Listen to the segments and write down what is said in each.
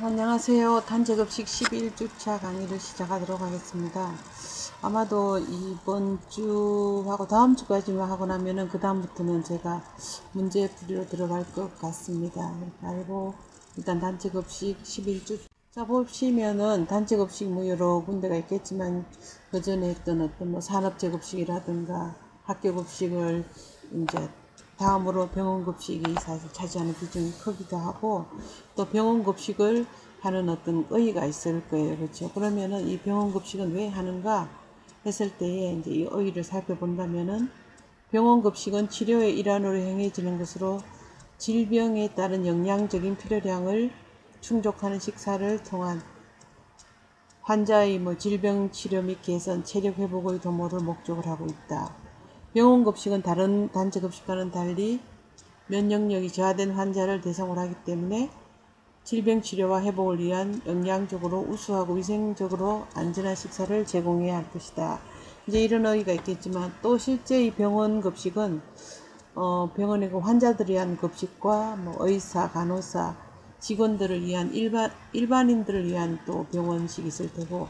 안녕하세요. 단체급식 11주차 강의를 시작하도록 하겠습니다. 아마도 이번 주하고 다음 주까지만 하고 나면은 그 다음부터는 제가 문제풀이로 들어갈 것 같습니다. 그리고 일단 단체급식 11주 자 보시면은 단체급식 뭐 여러 군데가 있겠지만 그 전에 했던 어떤 뭐 산업체급식이라든가 학교급식을 이제 다음으로 병원급식이 사실 차지하는 비중이 크기도 하고, 또 병원급식을 하는 어떤 의의가 있을 거예요. 그렇죠? 그러면은 이 병원급식은 왜 하는가 했을 때에 이제 이 의의를 살펴본다면은, 병원급식은 치료의 일환으로 행해지는 것으로 질병에 따른 영양적인 필요량을 충족하는 식사를 통한 환자의 질병 치료 및 개선, 체력 회복의 도모를 목적으로 하고 있다. 병원급식은 다른 단체급식과는 달리 면역력이 저하된 환자를 대상으로 하기 때문에 질병 치료와 회복을 위한 영양적으로 우수하고 위생적으로 안전한 식사를 제공해야 할 것이다. 이제 이런 의의가 있겠지만, 또 실제 이 병원급식은 병원의 그 환자들을 위한 급식과 의사, 간호사, 직원들을 위한 일반인들을 위한 또 병원식이 있을 테고,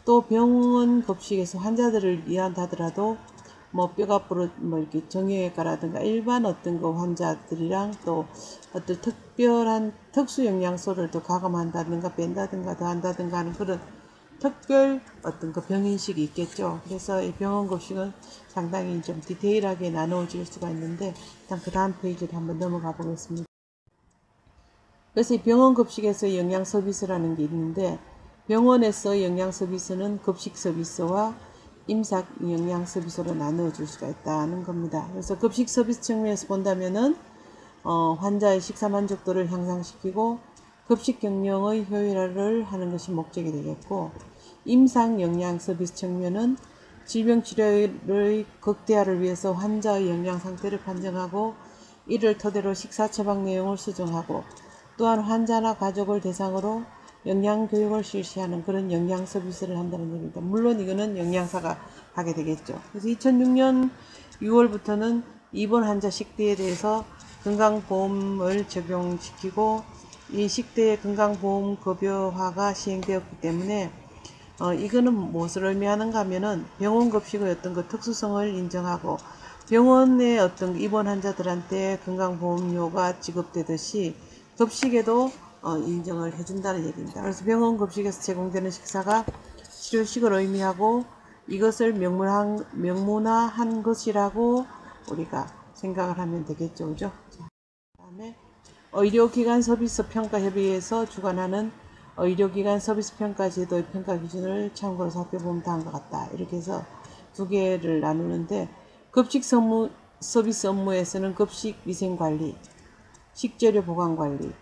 또 병원 급식에서 환자들을 위한다 하더라도 뼈가 부러 이렇게 정형외과라든가 일반 어떤 그 환자들이랑 또 어떤 특별한 특수 영양소를 또 가감한다든가 뺀다든가 더한다든가 하는 그런 특별 어떤 그 병인식이 있겠죠. 그래서 이 병원급식은 상당히 좀 디테일하게 나누어질 수가 있는데, 일단 그 다음 페이지로 한번 넘어가 보겠습니다. 그래서 이 병원급식에서 영양 서비스라는 게 있는데, 병원에서 영양 서비스는 급식 서비스와 임상 영양 서비스로 나누어질 수가 있다는 겁니다. 그래서 급식 서비스 측면에서 본다면은 환자의 식사 만족도를 향상시키고 급식 경영의 효율화를 하는 것이 목적이 되겠고, 임상 영양 서비스 측면은 질병 치료의 극대화를 위해서 환자의 영양 상태를 판정하고 이를 토대로 식사 처방 내용을 수정하고, 또한 환자나 가족을 대상으로 영양 교육을 실시하는 그런 영양 서비스를 한다는 얘기입니다. 물론 이거는 영양사가 하게 되겠죠. 그래서 2006년 6월부터는 입원 환자 식대에 대해서 건강보험을 적용시키고, 이 식대의 건강보험 급여화가 시행되었기 때문에 이거는 무엇을 의미하는가 하면은 병원급식의 어떤 그 특수성을 인정하고 병원의 어떤 입원 환자들한테 건강보험료가 지급되듯이 급식에도 인정을 해준다는 얘기입니다. 그래서 병원급식에서 제공되는 식사가 치료식을 의미하고 이것을 명문화한 것이라고 우리가 생각을 하면 되겠죠. 그죠? 자, 그다음에 의료기관 서비스 평가협의회에서 주관하는 의료기관 서비스 평가 제도의 평가 기준을 참고로 살펴보면 다음과 같다. 이렇게 해서 두 개를 나누는데, 급식 서비스 업무에서는 급식 위생관리, 식재료 보관관리,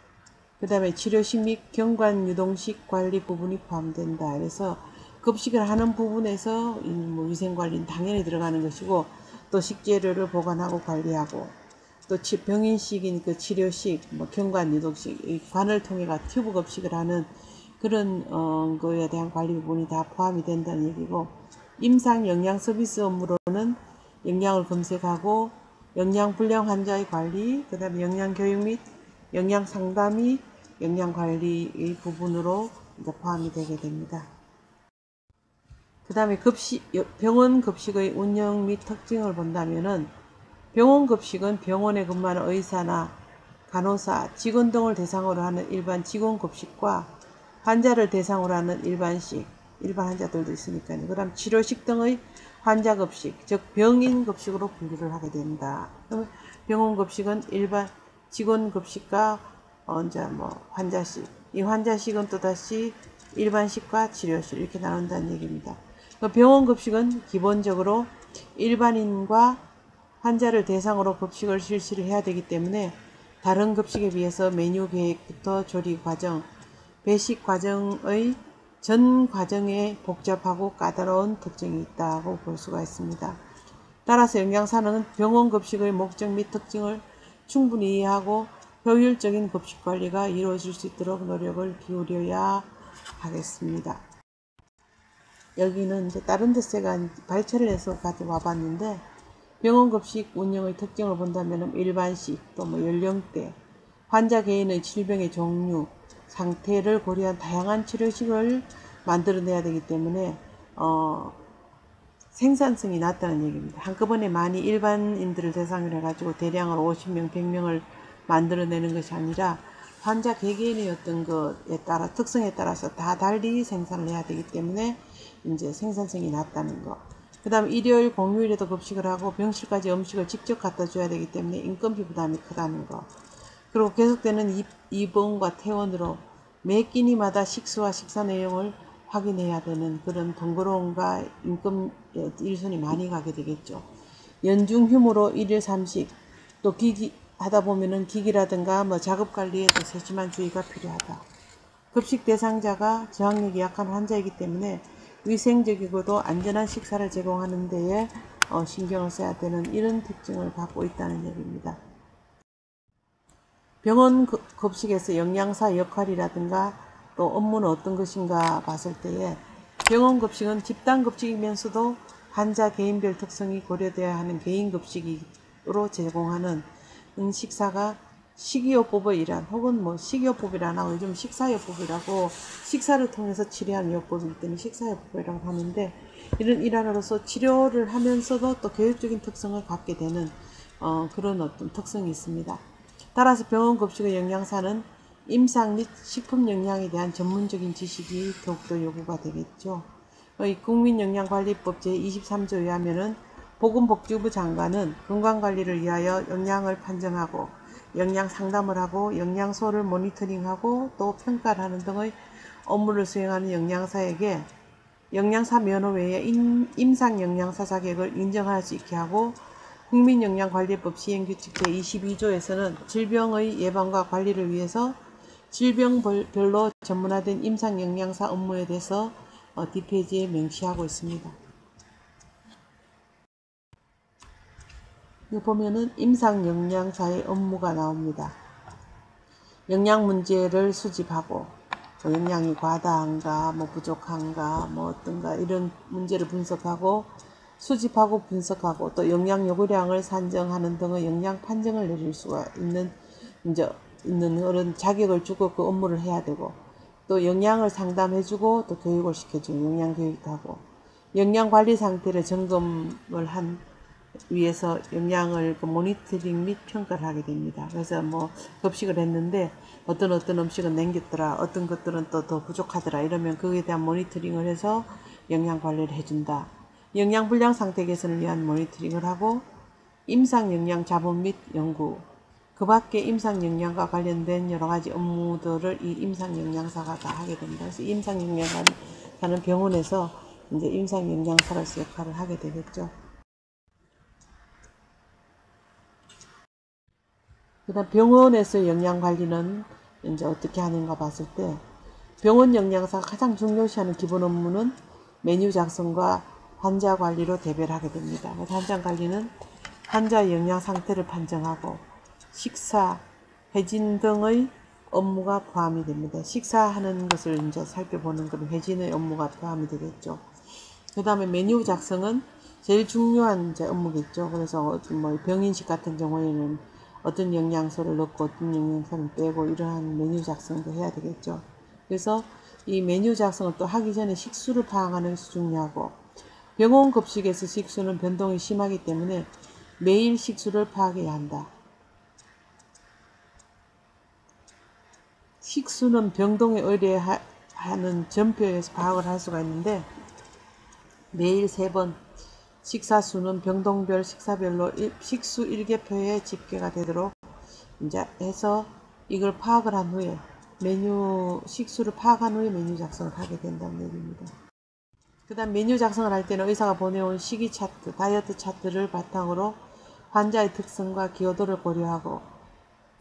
그 다음에 치료식 및 경관 유동식 관리 부분이 포함된다. 그래서 급식을 하는 부분에서 위생관리는 당연히 들어가는 것이고, 또 식재료를 보관하고 관리하고, 또 병인식인 그 치료식, 경관 유동식, 관을 통해가 튜브 급식을 하는 그런 거에 대한 관리 부분이 다 포함이 된다는 얘기고, 임상 영양 서비스 업무로는 영양을 검색하고 영양불량 환자의 관리, 그 다음에 영양교육 및 영양상담이 영양관리의 부분으로 이제 포함이 되게 됩니다. 그 다음에 병원 급식의 운영 및 특징을 본다면은, 병원 급식은 병원에 근무하는 의사나 간호사, 직원 등을 대상으로 하는 일반 직원 급식과 환자를 대상으로 하는 일반식, 일반 환자들도 있으니까요. 그 다음 치료식 등의 환자 급식, 즉 병인 급식으로 분류를 하게 된다. 병원 급식은 일반 직원 급식과 환자식, 이 환자식은 또다시 일반식과 치료식 이렇게 나눈다는 얘기입니다. 병원 급식은 기본적으로 일반인과 환자를 대상으로 급식을 실시를 해야 되기 때문에 다른 급식에 비해서 메뉴 계획부터 조리 과정, 배식 과정의 전 과정에 복잡하고 까다로운 특징이 있다고 볼 수가 있습니다. 따라서 영양사는 병원 급식의 목적 및 특징을 충분히 이해하고 효율적인 급식 관리가 이루어질 수 있도록 노력을 기울여야 하겠습니다. 여기는 이제 다른 데서 제가 발췌를 해서 가져와 봤는데, 병원 급식 운영의 특징을 본다면 일반식, 또 연령대, 환자 개인의 질병의 종류, 상태를 고려한 다양한 치료식을 만들어내야 되기 때문에 생산성이 낮다는 얘기입니다. 한꺼번에 많이 일반인들을 대상으로 해가지고 대량으로 50명, 100명을 만들어내는 것이 아니라 환자 개개인의 어떤 것에 따라 특성에 따라서 다 달리 생산을 해야 되기 때문에 이제 생산성이 낮다는 거. 그 다음 일요일 공휴일에도 급식을 하고 병실까지 음식을 직접 갖다 줘야 되기 때문에 인건비 부담이 크다는 거. 그리고 계속되는 입원과 퇴원으로 매 끼니마다 식수와 식사 내용을 확인해야 되는 그런 번거로움과 인건 일손이 많이 가게 되겠죠. 연중 휴무로 1일 3식, 또 기기 하다 보면은 기기라든가 뭐 작업 관리에 도 세심한 주의가 필요하다. 급식 대상자가 저항력이 약한 환자이기 때문에 위생적이고도 안전한 식사를 제공하는 데에 신경을 써야 되는 이런 특징을 갖고 있다는 얘기입니다. 병원 급식에서 영양사 역할이라든가 또 업무는 어떤 것인가 봤을 때에 병원 급식은 집단 급식이면서도 환자 개인별 특성이 고려되어야 하는 개인 급식으로 제공하는 식사가 식이요법의 일환 혹은 뭐 식이요법이라 하고 요즘 식사요법이라고 식사를 통해서 치료하는 요법이기 때문에 식사요법이라고 하는데 이런 일환으로서 치료를 하면서도 또 교육적인 특성을 갖게 되는 그런 어떤 특성이 있습니다. 따라서 병원 급식의 영양사는 임상 및 식품 영양에 대한 전문적인 지식이 더욱더 요구가 되겠죠. 국민영양관리법 제23조에 의하면은 보건복지부 장관은 건강관리를 위하여 영양을 판정하고 영양 상담을 하고 영양소를 모니터링하고 또 평가를 하는 등의 업무를 수행하는 영양사에게 영양사 면허 외에 임상 영양사 자격을 인정할 수 있게 하고 국민영양관리법 시행규칙 제22조에서는 질병의 예방과 관리를 위해서 질병별로 전문화된 임상영양사 업무에 대해서 뒷페이지에 명시하고 있습니다. 여기 보면은 임상영양사의 업무가 나옵니다. 영양 문제를 수집하고 영양이 과다한가 뭐 부족한가 뭐 어떤가 이런 문제를 분석하고 수집하고 분석하고 또 영양 요구량을 산정하는 등의 영양 판정을 내릴 수가 있는 그런 자격을 주고 그 업무를 해야 되고 또 영양을 상담해주고 또 교육을 시켜주고 영양 교육도 하고 영양 관리 상태를 점검을 한 위해서 영양을 모니터링 및 평가를 하게 됩니다. 그래서 뭐 급식을 했는데 어떤 음식은 남겼더라, 어떤 것들은 또 더 부족하더라 이러면 그에 대한 모니터링을 해서 영양 관리를 해준다. 영양 불량 상태 개선을 위한 모니터링을 하고 임상 영양 자본 및 연구 그 밖에 임상 영양과 관련된 여러 가지 업무들을 이 임상 영양사가 다 하게 됩니다. 그래서 임상 영양사는 병원에서 이제 임상 영양사로서 역할을 하게 되겠죠. 그다음 병원에서 영양 관리는 이제 어떻게 하는가 봤을 때 병원 영양사가 가장 중요시하는 기본 업무는 메뉴 작성과 환자 관리로 대별을 하게 됩니다. 환자 관리는 환자의 영양 상태를 판정하고 식사, 회진 등의 업무가 포함이 됩니다. 식사하는 것을 이제 살펴보는 그런 회진의 업무가 포함이 되겠죠. 그 다음에 메뉴 작성은 제일 중요한 이제 업무겠죠. 그래서 뭐 병인식 같은 경우에는 어떤 영양소를 넣고 어떤 영양소를 빼고 이러한 메뉴 작성도 해야 되겠죠. 그래서 이 메뉴 작성을 또 하기 전에 식수를 파악하는 것이 중요하고 병원 급식에서 식수는 변동이 심하기 때문에 매일 식수를 파악해야 한다. 식수는 병동에 의뢰하는 전표에서 파악을 할 수가 있는데 매일 3번 식사수는 병동별 식사별로 식수 일개표에 집계가 되도록 이제 해서 이걸 파악을 한 후에 메뉴 식수를 파악한 후에 메뉴 작성을 하게 된다는 얘기입니다. 그 다음 메뉴 작성을 할 때는 의사가 보내온 식이 차트, 다이어트 차트를 바탕으로 환자의 특성과 기여도를 고려하고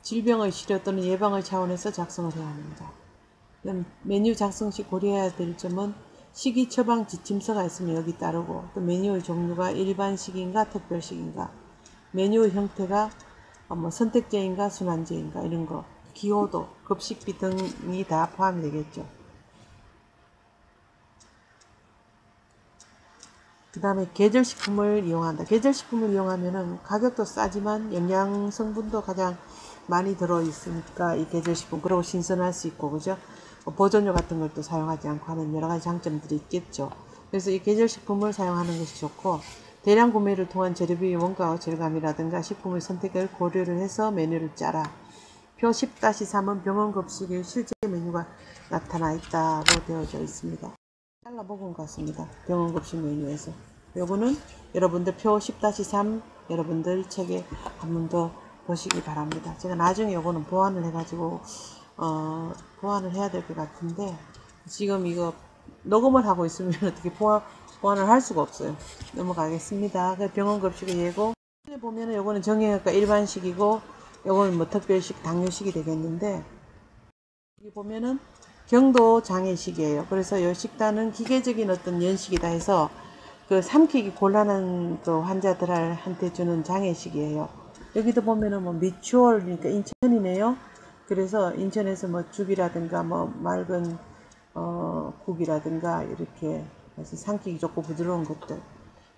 질병의 치료 또는 예방의 차원에서 작성을 해야 합니다. 메뉴 작성 시 고려해야 될 점은 식이 처방 지침서가 있으면 여기 따르고 또 메뉴의 종류가 일반식인가 특별식인가 메뉴의 형태가 뭐 선택제인가 순환제인가 이런 거 기호도 급식비 등이 다 포함이 되겠죠. 그 다음에 계절식품을 이용한다. 계절식품을 이용하면은 가격도 싸지만 영양 성분도 가장 많이 들어있으니까 이 계절식품, 그리고 신선할 수 있고, 그죠? 보존료 같은 걸 또 사용하지 않고 하는 여러 가지 장점들이 있겠죠. 그래서 이 계절식품을 사용하는 것이 좋고, 대량 구매를 통한 재료비 원가와 절감이라든가 식품의 선택을 고려를 해서 메뉴를 짜라. 표 10-3은 병원 급식의 실제 메뉴가 나타나 있다고 되어져 있습니다. 잘라먹은 것 같습니다. 병원 급식 메뉴에서. 요거는 여러분들 표 10-3 여러분들 책에 한 번 더 보시기 바랍니다. 제가 나중에 요거는 보완을 해가지고 보완을 해야 될 것 같은데 지금 이거 녹음을 하고 있으면 어떻게 보완을 할 수가 없어요. 넘어가겠습니다. 병원 급식의 예고. 보면은 요거는 정형외과 일반식이고 요거는 뭐 특별식 당뇨식이 되겠는데, 여기 보면은 경도 장애식이에요. 그래서 이 식단은 기계적인 어떤 연식이다 해서 그 삼키기 곤란한 그 환자들한테 주는 장애식이에요. 여기도 보면은 뭐 미추홀, 그러니까 인천이네요. 그래서 인천에서 뭐 죽이라든가 뭐 맑은 국이라든가 이렇게 해서 삼키기 좋고 부드러운 것들.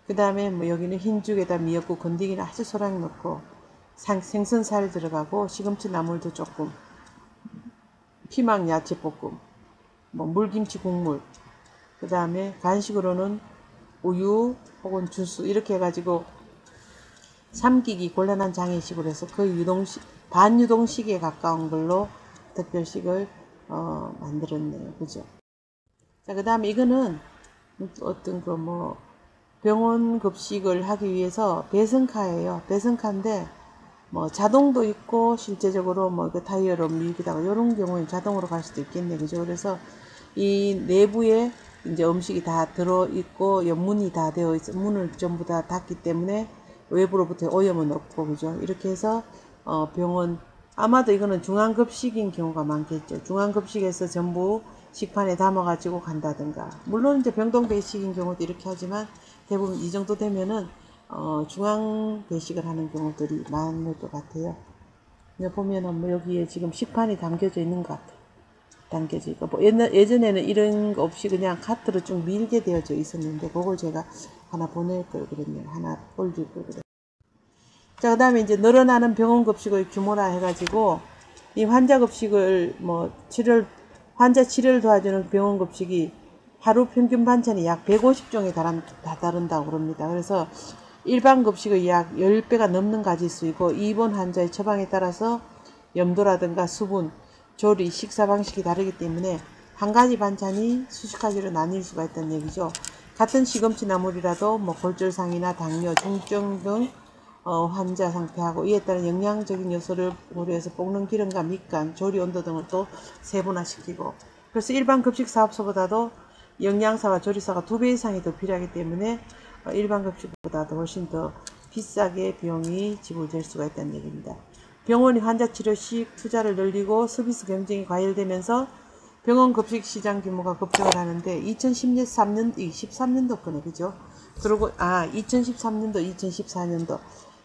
그 다음에 뭐 여기는 흰죽에다 미역국, 건더기는 아주 소량 넣고 생선살 들어가고 시금치 나물도 조금, 피망 야채볶음, 뭐 물김치 국물, 그 다음에 간식으로는 우유 혹은 주스 이렇게 해가지고 삼키기 곤란한 장애식으로 해서 거의 반유동식에 가까운 걸로 특별식을 만들었네요. 그죠? 자, 그 다음에 이거는 어떤 그 뭐 병원 급식을 하기 위해서 배송카예요. 배송카인데 뭐 자동도 있고 실제적으로 뭐 그 타이어로 밀기다가 이런 경우에 자동으로 갈 수도 있겠네. 그죠? 그래서 이 내부에 이제 음식이 다 들어있고 옆문이 다 되어 있어, 문을 전부 다 닫기 때문에 외부로부터 오염은 없고, 그죠? 이렇게 해서 병원, 아마도 이거는 중앙급식인 경우가 많겠죠. 중앙급식에서 전부 식판에 담아가지고 간다든가, 물론 이제 병동 배식인 경우도 이렇게 하지만 대부분 이 정도 되면은 중앙 배식을 하는 경우들이 많을 것 같아요. 보면은 뭐 여기에 지금 식판이 담겨져 있는 것 같아요. 담겨져 있고, 뭐 예전에는 이런 거 없이 그냥 카트로 쭉 밀게 되어져 있었는데 그걸 제가 하나 보낼 걸 그랬네요. 하나 올릴 걸 그랬네요. 자, 그 다음에 이제 늘어나는 병원 급식의 규모라 해가지고 이 환자 급식을 뭐 환자 치료를 도와주는 병원 급식이 하루 평균 반찬이 약 150종에 다다른다고 그럽니다. 그래서 일반 급식의 약 10배가 넘는 가짓수이고 입원 환자의 처방에 따라서 염도라든가 수분, 조리, 식사 방식이 다르기 때문에 한 가지 반찬이 수십 가지로 나뉠 수가 있다는 얘기죠. 같은 시금치 나물이라도 뭐 골절상이나 당뇨, 중증 등 환자 상태하고 이에 따른 영양적인 요소를 고려해서 볶는 기름과 밑간, 조리 온도 등을 또 세분화시키고, 그래서 일반 급식 사업소보다도 영양사와 조리사가 2배 이상이 더 필요하기 때문에 일반 급식보다도 훨씬 더 비싸게 비용이 지불될 수가 있다는 얘기입니다. 병원이 환자 치료 시 투자를 늘리고 서비스 경쟁이 과열되면서 병원 급식 시장 규모가 급증을 하는데 13년도 거네, 그죠? 그리고 2013년도, 2014년도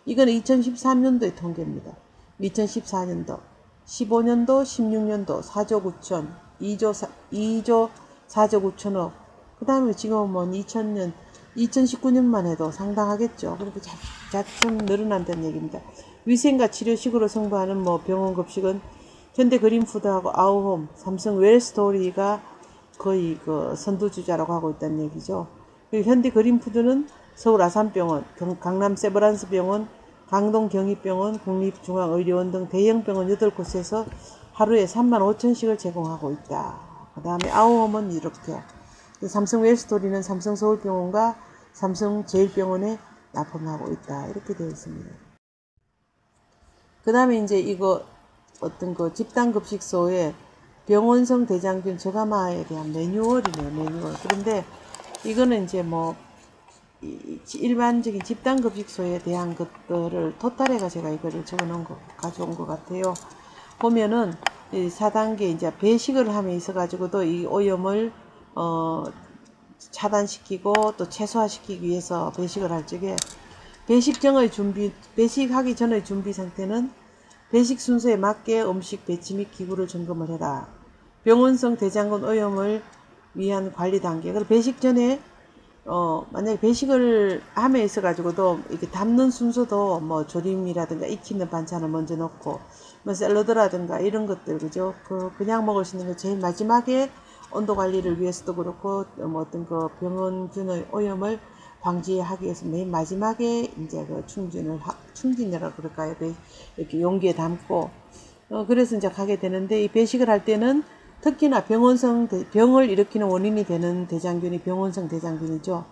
이거는 2013년도의 통계입니다. 2014년도, 15년도, 16년도 4조 9천, 2조 4조 9천억. 그 다음에 지금 뭐 2000년, 2019년만 해도 상당하겠죠. 그렇게 자꾸 늘어난다는 얘기입니다. 위생과 치료식으로 승부하는 뭐 병원 급식은 현대 그린푸드하고 아우홈, 삼성 웰스토리가 거의 그 선두주자라고 하고 있다는 얘기죠. 그리고 현대 그린푸드는 서울 아산병원, 강남 세브란스병원, 강동 경희병원, 국립중앙의료원 등 대형 병원 8곳에서 하루에 35,000씩을 제공하고 있다. 그 다음에 아우홈은 이렇게, 삼성 웰스토리는 삼성 서울병원과 삼성 제일병원에 납품하고 있다. 이렇게 되어 있습니다. 그 다음에 이제 이거 어떤 그 집단급식소의 병원성 대장균 저감화에 대한 매뉴얼이네요. 매뉴얼. 그런데 이거는 이제 뭐 일반적인 집단급식소에 대한 것들을 토탈해가 제가 이거를 가져온 것 같아요. 보면은 이 4단계 이제 배식을 함에 있어가지고도 이 오염을 차단시키고 또 최소화시키기 위해서 배식을 할 적에 배식하기 전의 준비 상태는 배식 순서에 맞게 음식 배치 및 기구를 점검을 해라. 병원성 대장균 오염을 위한 관리 단계. 그리고 배식 전에 만약에 배식을 함에 있어가지고도 이렇게 담는 순서도 뭐 조림이라든가 익히는 반찬을 먼저 넣고 뭐 샐러드라든가 이런 것들, 그죠? 그냥 먹을 수 있는 거 제일 마지막에 온도 관리를 위해서도 그렇고, 뭐 어떤 그 병원균의 오염을 방지하기 위해서 맨 마지막에 이제 그 충진이라고 그럴까요? 이렇게 용기에 담고, 그래서 이제 가게 되는데, 이 배식을 할 때는 특히나 병을 일으키는 원인이 되는 대장균이 병원성 대장균이죠.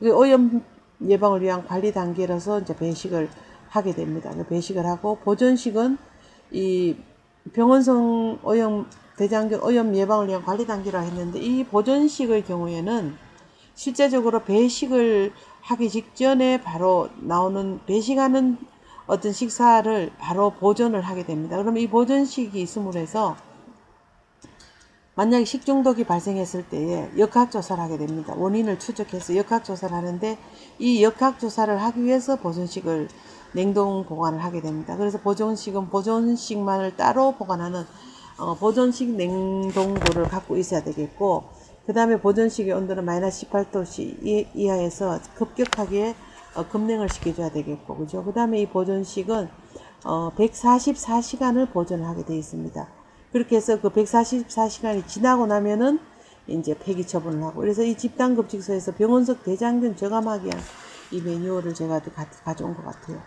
오염 예방을 위한 관리 단계라서 이제 배식을 하게 됩니다. 배식을 하고, 보존식은 이 병원성 대장균 오염 예방을 위한 관리 단계라 했는데, 이 보존식의 경우에는 실제적으로 배식을 하기 직전에 바로 나오는, 배식하는 어떤 식사를 바로 보존을 하게 됩니다. 그럼 이 보존식이 있음으로 해서 만약에 식중독이 발생했을 때에 역학조사를 하게 됩니다. 원인을 추적해서 역학조사를 하는데, 이 역학조사를 하기 위해서 보존식을 냉동 보관을 하게 됩니다. 그래서 보존식은 보존식만을 따로 보관하는 보존식 냉동고를 갖고 있어야 되겠고, 그 다음에 보존식의 온도는 마이너스 18도씨 이하에서 급격하게 급냉을 시켜줘야 되겠고, 그죠? 그 다음에 이 보존식은 144시간을 보존을 하게 되어 있습니다. 그렇게 해서 그 144시간이 지나고 나면은 이제 폐기 처분을 하고, 그래서 이 집단급식소에서 병원성 대장균 저감하기 위한 이 매뉴얼을 제가 가져온 것 같아요.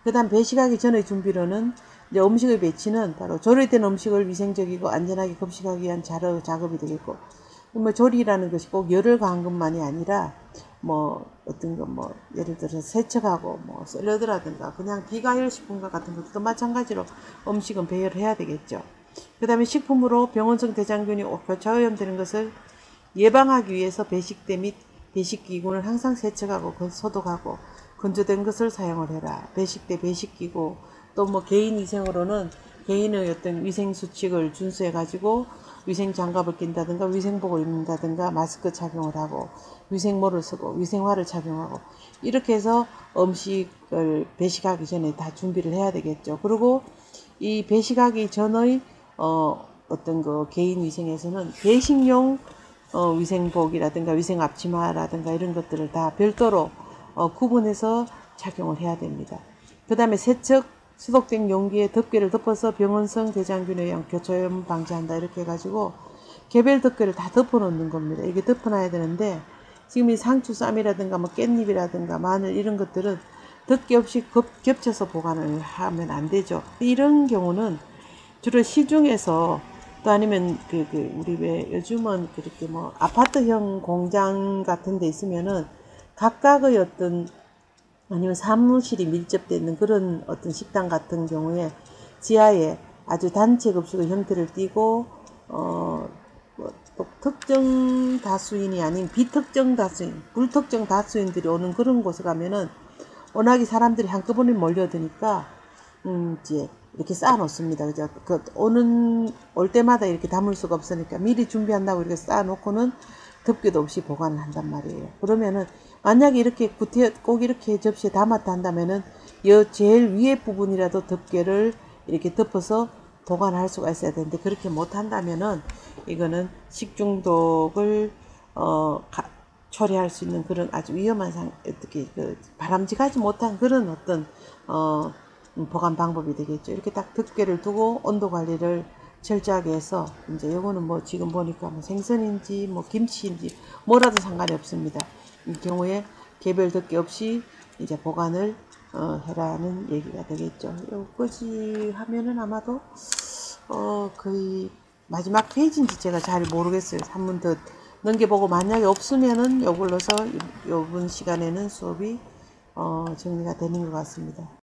그 다음 배식하기 전의 준비로는 이제 음식의 배치는 바로 조리된 음식을 위생적이고 안전하게 급식하기 위한 작업이 되겠고, 뭐 조리라는 것이 꼭 열을 가한 것만이 아니라 뭐 어떤 거 뭐 예를 들어서 세척하고 뭐 샐러드라든가 그냥 비가열식품과 같은 것도 마찬가지로 음식은 배열을 해야 되겠죠. 그 다음에 식품으로 병원성 대장균이 교차오염되는 것을 예방하기 위해서 배식대 및 배식기구는 항상 세척하고 소독하고 건조된 것을 사용을 해라. 배식대, 배식기구, 또 뭐 개인위생으로는 개인의 어떤 위생수칙을 준수해 가지고 위생장갑을 낀다든가 위생복을 입는다든가 마스크 착용을 하고 위생모를 쓰고 위생화를 착용하고, 이렇게 해서 음식을 배식하기 전에 다 준비를 해야 되겠죠. 그리고 이 배식하기 전의 어떤 그 개인 위생에서는 배식용 위생복이라든가 위생 앞치마라든가 이런 것들을 다 별도로 구분해서 착용을 해야 됩니다. 그 다음에 세척, 소독된 용기에 덮개를 덮어서 병원성 대장균에 의한 교차오염 방지한다, 이렇게 해가지고 개별 덮개를 다 덮어 놓는 겁니다. 이게 덮어놔야 되는데, 지금 이 상추 쌈이라든가 뭐 깻잎이라든가 마늘 이런 것들은 덮개 없이 겹쳐서 보관을 하면 안 되죠. 이런 경우는 주로 시중에서, 또 아니면 우리 왜 요즘은 그렇게 뭐 아파트형 공장 같은 데 있으면은 각각의 어떤, 아니면 사무실이 밀접되어 있는 그런 어떤 식당 같은 경우에 지하에 아주 단체 급식의 형태를 띠고 뭐 특정 다수인이 아닌 비특정 다수인, 불특정 다수인들이 오는 그런 곳에 가면은 워낙에 사람들이 한꺼번에 몰려드니까 이제 이렇게 쌓아 놓습니다. 그죠? 올 때마다 이렇게 담을 수가 없으니까 미리 준비한다고 이렇게 쌓아 놓고는 덮개도 없이 보관을 한단 말이에요. 그러면은 만약에 이렇게 꼭 이렇게 접시에 담았다 한다면은 제일 위에 부분이라도 덮개를 이렇게 덮어서 보관할 수가 있어야 되는데, 그렇게 못 한다면은 이거는 식중독을 처리할 수 있는 그런 아주 위험한 어떻게 바람직하지 못한 그런 어떤 보관 방법이 되겠죠. 이렇게 딱 덮개를 두고 온도 관리를 철저하게 해서, 이제 요거는 뭐 지금 보니까 뭐 생선인지 뭐 김치인지 뭐라도 상관이 없습니다. 이 경우에 개별 덮개 없이 이제 보관을 해라는 얘기가 되겠죠. 여기까지 하면은 아마도 거의 마지막 페이지인지 제가 잘 모르겠어요. 한번 더 넘겨보고, 만약에 없으면은 요걸로서 요번 시간에는 수업이 정리가 되는 것 같습니다.